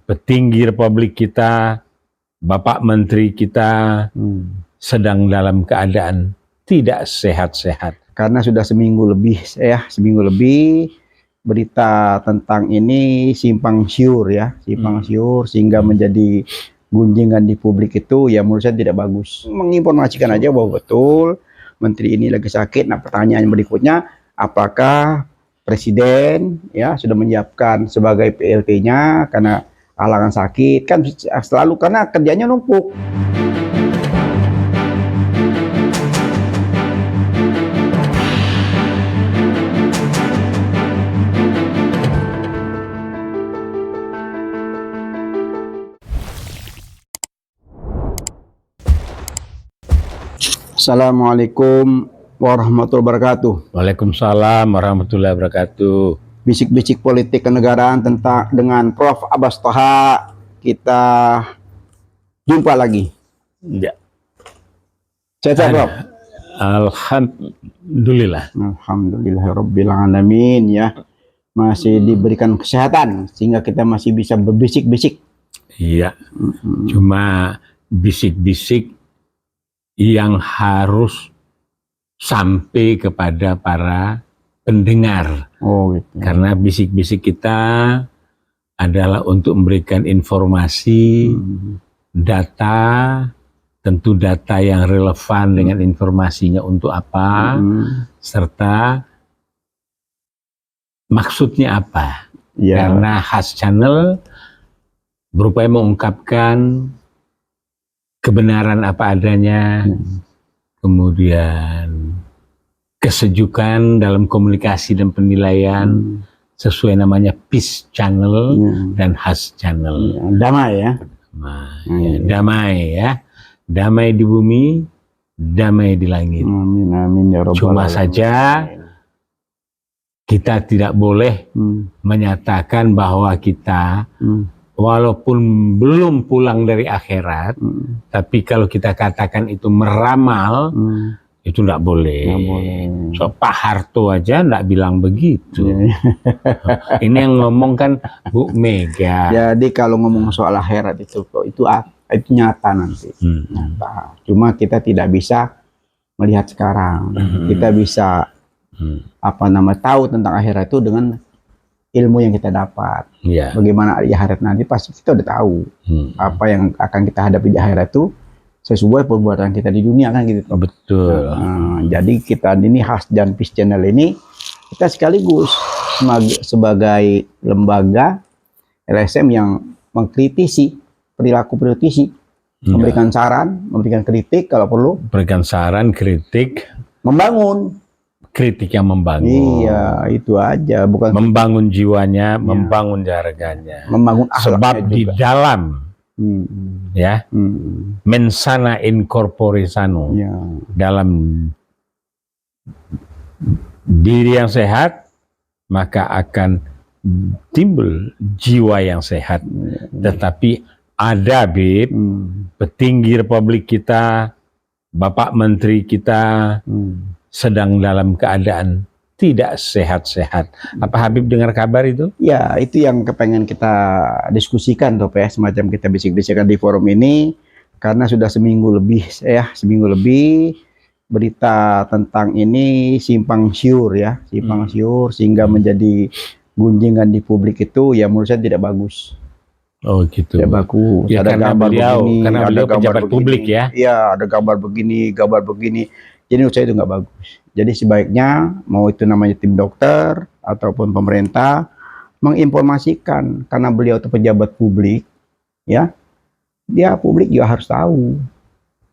petinggi republik kita, Bapak Menteri kita sedang dalam keadaan tidak sehat-sehat. Karena sudah seminggu lebih berita tentang ini simpang siur sehingga menjadi gunjingan di publik itu ya menurut saya tidak bagus. Menginformasikan aja bahwa betul menteri ini lagi sakit. Nah, pertanyaan berikutnya, apakah presiden ya sudah menyiapkan sebagai PLT-nya karena halangan sakit, kan selalu karena kerjanya numpuk. Assalamualaikum warahmatullahi wabarakatuh. Waalaikumsalam warahmatullahi wabarakatuh. Bisik-bisik politik kenegaraan dengan Prof. Abbas Thaha, kita jumpa lagi. Ya. Sehat, Prof? Alhamdulillah. Alhamdulillahirabbil alamin ya. Masih diberikan kesehatan sehingga kita masih bisa berbisik-bisik. Iya. Cuma bisik-bisik yang harus sampai kepada para pendengar. Oh, gitu. Karena bisik-bisik kita adalah untuk memberikan informasi, data, tentu data yang relevan dengan informasinya untuk apa, serta maksudnya apa. Ya. Karena khas channel berupaya mengungkapkan kebenaran apa adanya, kemudian kesejukan dalam komunikasi dan penilaian sesuai namanya peace channel dan khas channel. Damai ya. Damai ya. Damai di bumi, damai di langit. Amin amin ya rabbal Cuma alamin. saja kita tidak boleh menyatakan bahwa kita walaupun belum pulang dari akhirat, tapi kalau kita katakan itu meramal, itu enggak boleh. So, Pak Harto aja enggak bilang begitu. Ini yang ngomong kan Bu Mega. Jadi kalau ngomong soal akhirat itu nyata nanti. Nyata. Cuma kita tidak bisa melihat sekarang. Kita bisa tahu tentang akhirat itu dengan ilmu yang kita dapat. Bagaimana di akhirat nanti pasti kita udah tahu apa yang akan kita hadapi di akhirat itu sesuai perbuatan kita di dunia kan gitu. Betul. Jadi kita ini khas dan peace channel ini kita sekaligus sebagai lembaga LSM yang mengkritisi perilaku politisi, memberikan saran, memberikan kritik kalau perlu, berikan saran, kritik, membangun. Kritik yang membangun. Iya, itu aja, bukan membangun jiwanya, membangun harganya. Membangun akhlaknya. Sebab juga di dalam ya, mensana in corpore sano. Dalam diri yang sehat, maka akan timbul jiwa yang sehat. Tetapi ada petinggi republik kita, Bapak Menteri kita sedang dalam keadaan tidak sehat-sehat. Apa Habib dengar kabar itu? Ya, itu yang kepengen kita diskusikan tuh ya, semacam kita bisik-bisikan di forum ini, karena sudah seminggu lebih berita tentang ini simpang siur sehingga menjadi gunjingan di publik itu ya menurut saya tidak bagus. Oh gitu. Tidak bagus. Ya, ada gambar begini, karena beliau pejabat publik ya. Iya, ada gambar begini. Jadi menurut saya itu nggak bagus. Jadi sebaiknya mau itu namanya tim dokter ataupun pemerintah menginformasikan, karena beliau itu pejabat publik, ya, dia publik juga harus tahu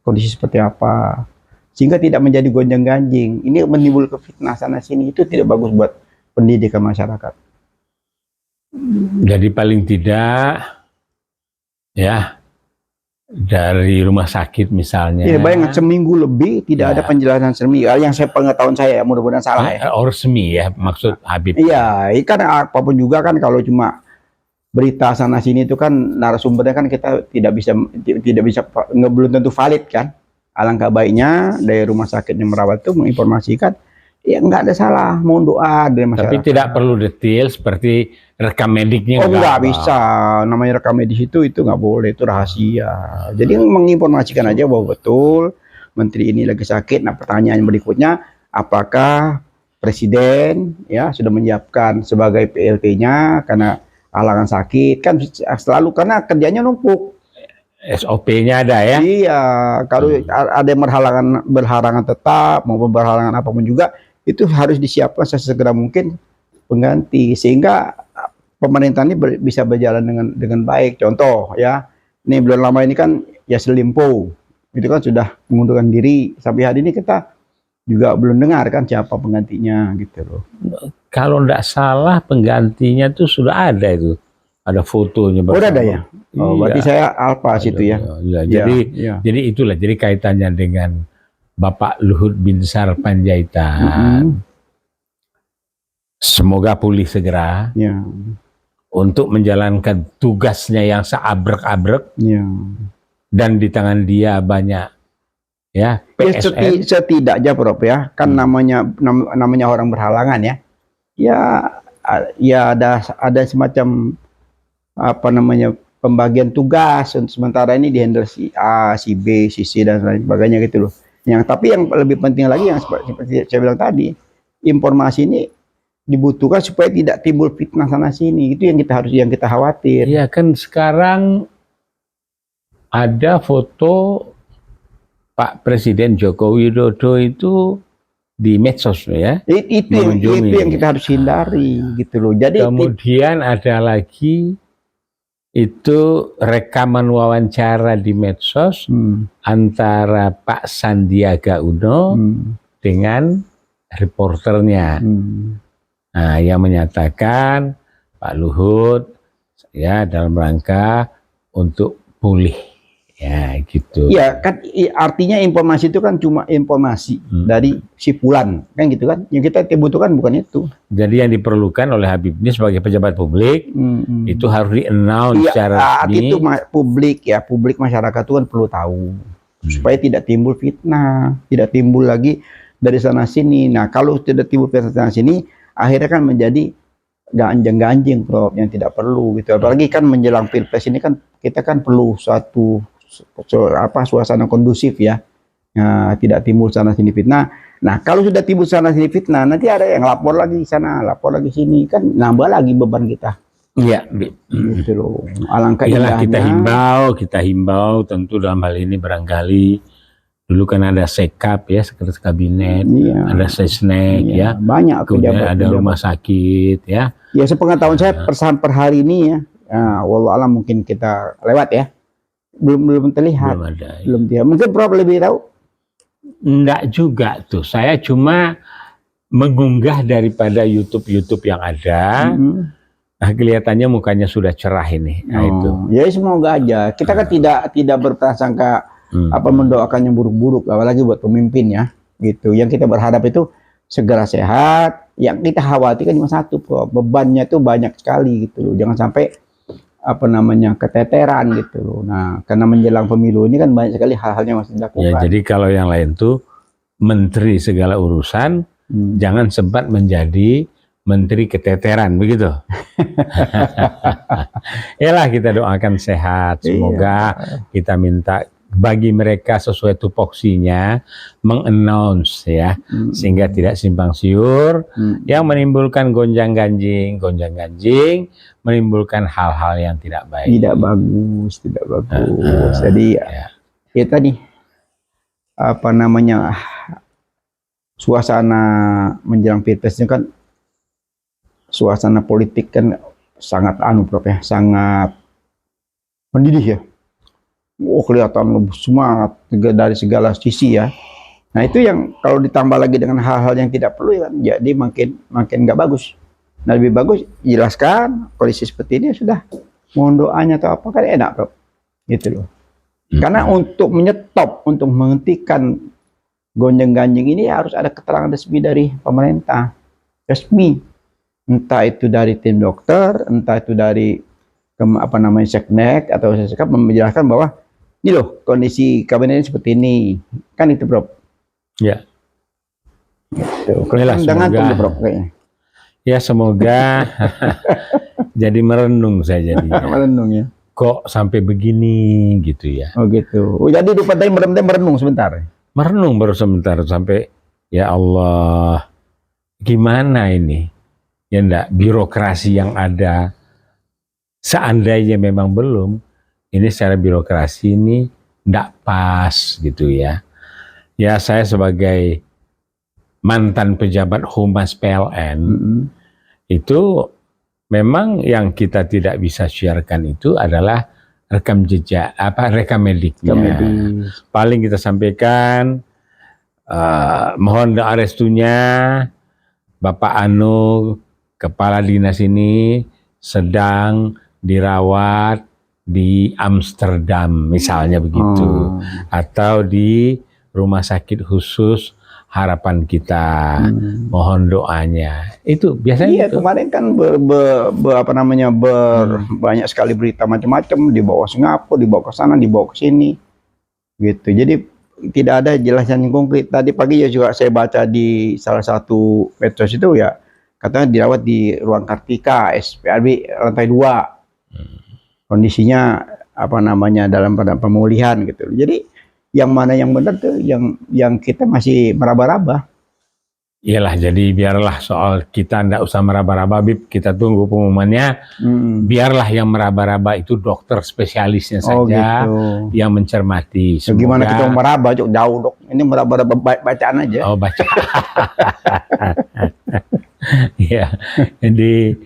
kondisi seperti apa, sehingga tidak menjadi gonjang-ganjing. Ini menimbulkan fitnah sana sini, itu tidak bagus buat pendidikan masyarakat. Jadi paling tidak, ya, dari rumah sakit misalnya. Ya, bayangkan seminggu lebih tidak ada penjelasan resmi. Yang pengetahuan saya, mudah-mudahan salah ya. Resmi ya, maksud Habib. Iya, kan apapun juga kan kalau cuma berita sana sini itu kan narasumbernya kan kita tidak bisa belum tentu valid kan. Alangkah baiknya dari rumah sakit yang merawat itu menginformasikan ya nggak ada salah, mohon doa dari masyarakat. Tapi tidak perlu detail seperti rekam mediknya. Oh nggak bisa, namanya rekam medis itu nggak boleh, itu rahasia. Jadi menginformasikan aja bahwa betul menteri ini lagi sakit. Nah pertanyaan berikutnya, apakah presiden ya sudah menyiapkan sebagai PLT-nya karena halangan sakit, kan selalu karena kerjanya numpuk. SOP-nya ada ya? Iya, kalau ada yang berhalangan tetap maupun berhalangan apapun juga, itu harus disiapkan sesegera mungkin pengganti sehingga pemerintah ini bisa berjalan dengan baik. Contoh ya, ini bulan lama ini kan Yassin Limpo itu kan sudah mengundurkan diri, sampai hari ini kita juga belum dengar kan siapa penggantinya gitu loh. Kalau tidak salah penggantinya tuh sudah ada itu, ada fotonya. Udah ada ya? Oh, berarti saya alpa situ ya. Iya. Jadi itulah, jadi kaitannya dengan Bapak Luhut Binsar Panjaitan. Semoga pulih segera. Ya. Untuk menjalankan tugasnya yang seabrek-abrek. Ya. Dan di tangan dia banyak ya PSN. Setidaknya Prof ya, kan namanya orang berhalangan ya. Ya ada semacam apa namanya pembagian tugas untuk sementara ini dihandle si A, si B, si C dan lain sebagainya gitu loh. Tapi yang lebih penting lagi yang seperti saya bilang tadi, informasi ini dibutuhkan supaya tidak timbul fitnah sana sini. Itu yang kita khawatir. Iya kan sekarang ada foto Pak Presiden Joko Widodo itu di medsos ya. Itu yang kita harus hindari gitu loh. Jadi kemudian ada lagi itu rekaman wawancara di medsos antara Pak Sandiaga Uno dengan reporternya. Nah, yang menyatakan Pak Luhut ya dalam rangka untuk pulih ya gitu. Ya kan artinya informasi itu kan cuma informasi dari si Fulan kan gitu kan. Yang kita butuhkan bukan itu. Jadi yang diperlukan oleh Habib ini sebagai pejabat publik itu harus di-announce secara resmi. Itu publik masyarakat itu kan perlu tahu supaya tidak timbul fitnah, tidak timbul lagi dari sana sini. Nah kalau tidak timbul fitnah sana sini, akhirnya kan menjadi ganjeng-ganjeng Prof yang tidak perlu gitu. Apalagi kan menjelang Pilpres ini kan kita kan perlu suatu suasana kondusif ya. Nah, tidak timbul sana sini fitnah. Nah, kalau sudah timbul sana sini fitnah, nanti ada yang lapor lagi sana, lapor lagi sini, kan nambah lagi beban kita. Iya, gitu loh. Alangkah indahnya kita himbau tentu dalam hal ini barangkali dulu kan ada sekap ya, sekretaris kabinet, ada sesnek ya, banyak kemudian ada rumah sakit ya. Ya sepengetahuan saya per hari ini ya, wallahualam mungkin kita lewat ya. Belum terlihat. Belum dia. Mungkin Prof lebih tahu? Enggak juga tuh. Saya cuma mengunggah daripada YouTube yang ada. Nah, kelihatannya mukanya sudah cerah ini. Nah, itu. Ya semoga aja. Kita kan tidak berprasangka mendoakan yang buruk-buruk, apalagi buat pemimpin ya. Gitu. Yang kita berharap itu segera sehat. Yang kita khawatirkan cuma satu, Prof. Bebannya itu banyak sekali gitu loh. Jangan sampai keteteran gitu loh. Nah, karena menjelang pemilu ini kan banyak sekali hal-hal yang masih dilakukan. Ya, jadi kalau yang lain tuh menteri segala urusan, jangan sempat menjadi menteri keteteran begitu. Yalah, kita doakan sehat. Semoga kita minta bagi mereka sesuai tupoksinya meng-announce ya, sehingga tidak simpang siur yang menimbulkan gonjang-ganjing, menimbulkan hal-hal yang tidak baik. Tidak bagus. Jadi ya tadi suasana menjelang Pilpres ini kan suasana politik kan sangat Prof ya, sangat mendidih ya. Kelihatan lebih semangat dari segala sisi ya. Nah itu yang kalau ditambah lagi dengan hal-hal yang tidak perlu ya, jadi makin nggak bagus. Nah lebih bagus jelaskan kondisi seperti ini sudah, mohon doanya atau apa kan enak Prof. Gitu loh. Karena untuk menyetop, untuk menghentikan gonjang-ganjing ini harus ada keterangan resmi dari pemerintah, resmi. Entah itu dari tim dokter, entah itu dari seknek atau sekap menjelaskan bahwa ini loh kondisi kabinetnya seperti ini, kan itu Prof. Ya. Yalah, semoga. Bro, kayaknya. Ya semoga jadi merenung saya jadi. Merenung ya. Kok sampai begini gitu ya. Oh gitu. Oh, jadi lupa tadi merenung sebentar. Merenung baru sebentar sampai ya Allah gimana ini? Ya enggak, birokrasi yang ada seandainya memang belum, ini secara birokrasi ini enggak pas gitu ya. Ya saya sebagai mantan pejabat Humas PLN itu memang yang kita tidak bisa siarkan itu adalah rekam jejak rekam mediknya. Paling kita sampaikan mohon doa restunya Bapak Anu kepala dinas ini sedang dirawat di Amsterdam misalnya begitu, atau di rumah sakit khusus Harapan Kita, mohon doanya. Itu biasanya. Iya, itu. Kemarin kan banyak sekali berita macam-macam, dibawa Singapura, dibawa ke sana, dibawa ke sini, gitu. Jadi tidak ada jelasan yang konkret. Tadi pagi ya juga saya baca di salah satu medsos itu ya, katanya dirawat di ruang Kartika, SPRB lantai 2. Kondisinya dalam pada pemulihan gitu. Jadi yang mana yang benar tuh yang kita masih meraba-raba. Iyalah, jadi biarlah soal kita ndak usah meraba-raba, Bib, kita tunggu pengumumannya. Biarlah yang meraba-raba itu dokter spesialisnya saja gitu. Yang mencermati. Semoga... Gimana kita mau meraba, jauh dok. Ini meraba-raba bacaan aja. Oh, baca. Ya, jadi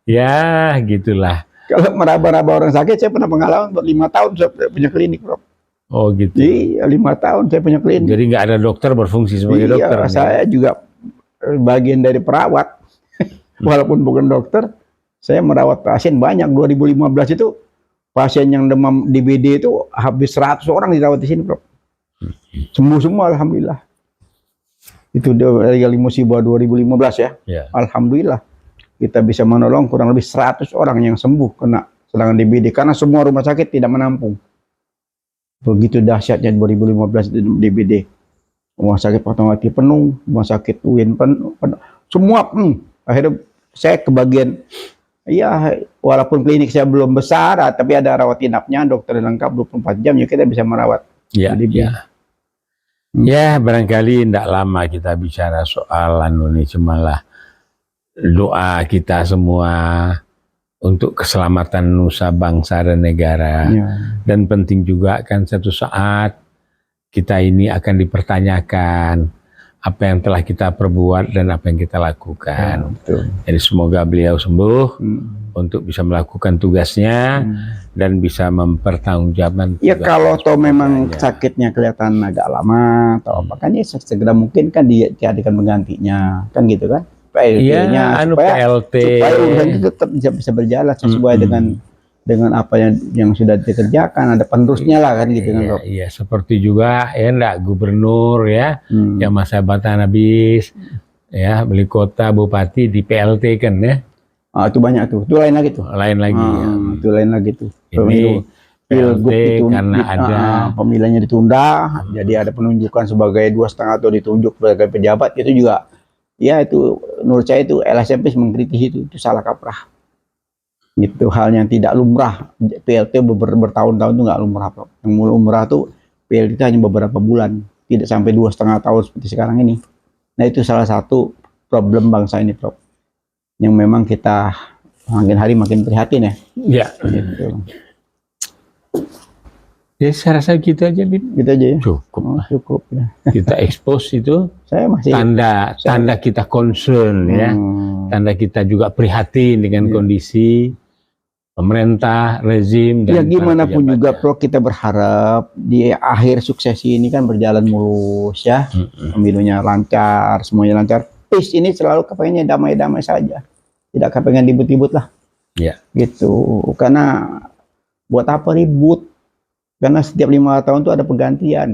ya gitulah. Kalau meraba-raba orang sakit, saya pernah pengalaman 5 tahun saya punya klinik, Bro. Oh gitu. Iya, 5 tahun saya punya klinik. Jadi nggak ada dokter berfungsi sebagai dokter. Saya juga bagian dari perawat. Walaupun bukan dokter, saya merawat pasien banyak. 2015 itu pasien yang demam DBD itu habis 100 orang dirawat di sini, Bro. Sembuh semua, alhamdulillah. Itu dari musibah 2015 ya. Alhamdulillah kita bisa menolong kurang lebih 100 orang yang sembuh kena serangan DBD karena semua rumah sakit tidak menampung. Begitu dahsyatnya 2015 DBD. Rumah sakit Fatmawati penuh, rumah sakit UIN penuh, semua penuh. Akhirnya saya kebagian, ya walaupun klinik saya belum besar, tapi ada rawat inapnya, dokter lengkap 24 jam, ya kita bisa merawat. Ya, barangkali tidak lama kita bicara soal ini, cumalah doa kita semua untuk keselamatan nusa bangsa dan negara. Dan penting juga kan satu saat kita ini akan dipertanyakan apa yang telah kita perbuat dan apa yang kita lakukan. Jadi semoga beliau sembuh untuk bisa melakukan tugasnya dan bisa mempertanggungjawabkan. Ya kalau toh memang sakitnya kelihatan agak lama atau apa kan ya segera mungkin kan dijadikan penggantinya kan gitu kan. PLT-nya supaya urusan itu tetap bisa berjalan sesuai dengan apa yang sudah dikerjakan, ada penerusnya lah kan gitu kan. Iya, seperti juga ya enggak gubernur ya yang masa jabatan habis ya, wali kota, bupati di PLT kan ya. Itu banyak tuh. Itu lain lagi tuh. Lain lagi ya. Itu lain lagi tuh. Ini PLT karena ada pemilihannya ditunda, jadi ada penunjukan sebagai 2,5 tahun ditunjuk sebagai pejabat, itu juga ya itu menurut saya itu LSMP mengkritisi itu salah kaprah. Itu hal yang tidak lumrah. PLT bertahun-tahun itu nggak lumrah, Prof. Yang lumrah tuh PLT itu hanya beberapa bulan, tidak sampai 2,5 tahun seperti sekarang ini. Nah itu salah satu problem bangsa ini, Prof. Yang memang kita makin hari makin prihatin ya. Iya. Gitu. Ya saya rasa gitu aja, Bib. Gitu aja ya. Cukup. Cukup ya. Kita expose itu. Saya masih tanda kita concern ya. Tanda kita juga prihatin dengan kondisi pemerintah, rezim dan ya gimana pun juga, Pro, kita berharap di akhir suksesi ini kan berjalan mulus ya. Pemilunya lancar, semuanya lancar. Peace ini selalu kepengennya damai-damai saja. Tidak kepengen ribut-ribut lah. Ya. Gitu. Karena buat apa ribut? Karena setiap 5 tahun tuh ada pergantian,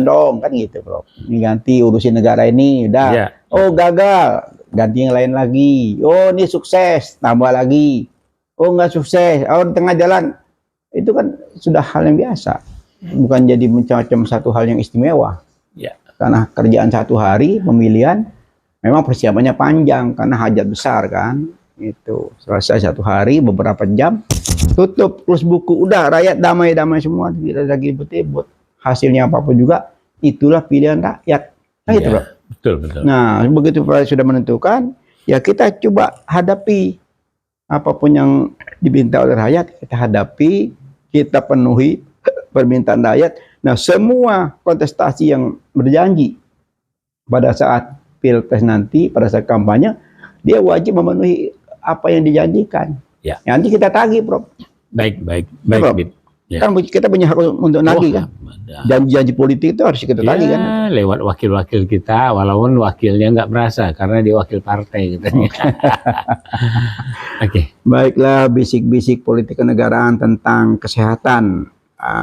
dong kan gitu, Bro. Ini ganti urusin negara ini, udah. Oh gagal, ganti yang lain lagi. Oh ini sukses, tambah lagi. Oh nggak sukses, oh di tengah jalan. Itu kan sudah hal yang biasa, bukan jadi macam satu hal yang istimewa. Karena kerjaan 1 hari pemilihan memang persiapannya panjang karena hajat besar kan. Itu selesai 1 hari, beberapa jam, tutup, terus buku, udah rakyat damai-damai semua, tidak lagi ribut-ribut. Hasilnya apapun juga, itulah pilihan rakyat. Nah, gitu, Bro. Betul, betul. Nah, begitu sudah menentukan, ya kita coba hadapi apapun yang diminta oleh rakyat, kita hadapi, kita penuhi permintaan rakyat. Nah, semua kontestasi yang berjanji pada saat pilpres nanti, pada saat kampanye, dia wajib memenuhi apa yang dijanjikan. Ya. Nanti kita tagih, Prof. Baik, Prof. Bit. Ya. Kan kita punya hak untuk nagih kan. Janji-janji politik itu harus kita tagih kan. Lewat wakil-wakil kita, walaupun wakilnya nggak merasa karena dia wakil partai katanya. Oke. Baiklah, bisik-bisik politik kenegaraan tentang kesehatan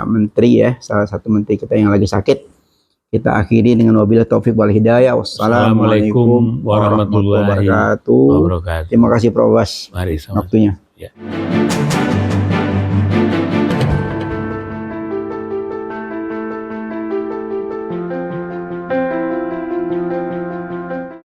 menteri ya, salah satu menteri kita yang lagi sakit. Kita akhiri dengan wabillahi taufik wal hidayah. Wassalamualaikum warahmatullahi wabarakatuh. Terima kasih Prof. Mari sama. Waktunya. Ya.